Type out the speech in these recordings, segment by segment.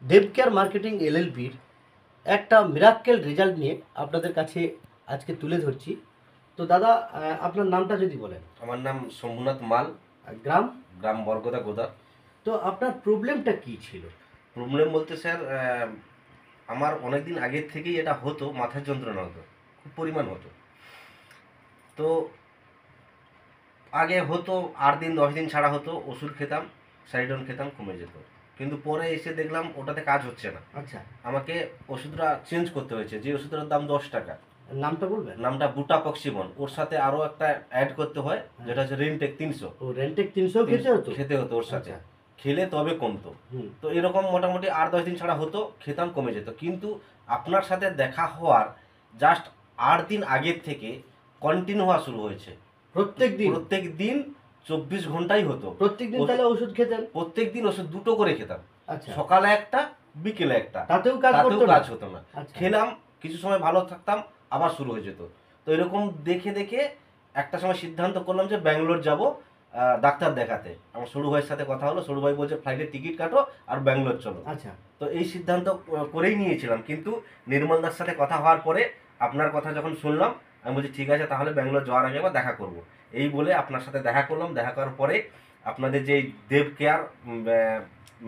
দেব care marketing এলএলপির একটা Mirakkel result নিয়ে আপনাদের কাছে আজকে তুলে ধরছি। তো দাদা, আপনার নামটা যদি বলেন। আমার নাম শম্ভুনাথ মাল, আর গ্রাম? গ্রাম বরগদা গোদা। তো আপনার প্রবলেমটা কি ছিল? প্রবলেম বলতে স্যার, আমার অনেক দিন আগের থেকেই এটা হতো, মাথার যন্ত্রণা হতো, খুব পরিমাণ হতো। তো আগে হতো 8 দিন 10 দিন ছাড়া হতো, ওষুধ খেতাম, সাইডন খেতাম, কমে যেত। কিন্তু পরে এসে দেখলাম ওটাতে কাজ হচ্ছে না। আচ্ছা, আমাকে ওষুধটা চেঞ্জ করতে হয়েছে, যে ওষুধটার দাম 10 টাকা। নামটা বলবেন? নামটা বুটাপক্সিবন। ওর সাথে আরও একটা অ্যাড করতে হয়, যেটা হচ্ছে রেনটেক 300। ও, রেন্টেক 300 খেতে হতো? খেতে হতো ওর সাথে। আচ্ছা। খেলে তবে কমতো। হুম। তো এরকম মোটামুটি 8 10 দিন ছাড়া হতো, খেতাম, কমে যেত। কিন্তু আপনার সাথে দেখা হওয়ার জাস্ট 8 দিন আগের থেকে কন্টিনিউ হওয়া শুরু হয়েছে। প্রত্যেক দিন? প্রত্যেক দিন 24 ঘন্টাই হতো। প্রত্যেক দিন তাহলে ওষুধ খেতেন? প্রত্যেক দিন ওষুধ 2টো করে খেতাম, আচ্ছা। সকালে একটা, বিকেলে একটা। তাতেও কাজ হতো না। আচ্ছা। খেলাম, কিছু সময় ভালো থাকতাম, আবার শুরু হয়ে যেত। তো এরকম দেখে দেখে একটা সময় সিদ্ধান্ত করলাম যে ব্যাঙ্গালোর যাব ডাক্তার দেখাতে। আমার সরু ভাইয়ের সাথে কথা হলো, সরু ভাই বলছে ফ্লাইটের টিকিট কাটো আর ব্যাঙ্গালোর চলো। আচ্ছা। তো এই সিদ্ধান্ত করেই নিয়েছিলাম। কিন্তু নির্মলদার সাথে কথা হওয়ার পরে আপনার কথা যখন শুনলাম, আমি বলছি ঠিক আছে, তাহলে ব্যাঙ্গালোর যাওয়ার আগে আবার দেখা করব। এই বলে আপনার সাথে দেখা করলাম। দেখা করার পরে আপনাদের যে দেব কেয়ার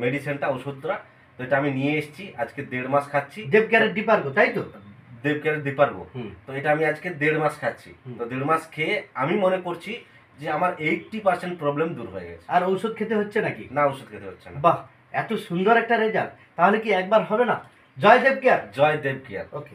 মেডিসিনটা, ওষুধটা, তো এটা আমি নিয়ে এসেছি। আজকে 1.5 মাস খাচ্ছি। দেব কেয়ারের ডিপার্গো, তাই তো? দেব কেয়ারের দিপারবো। হুম। তো এটা আমি আজকে 1.5 মাস খাচ্ছি। তো 1.5 মাস খেয়ে আমি মনে করছি যে আমার 80% প্রবলেম দূর হয়ে গেছে। আর ওষুধ খেতে হচ্ছে নাকি? না, ওষুধ খেতে হচ্ছে না। বাহ, এত সুন্দর একটা রেজাল্ট! তাহলে কি একবার হবে না? জয় দেব কেয়ার। জয় দেব কেয়ার। ওকে।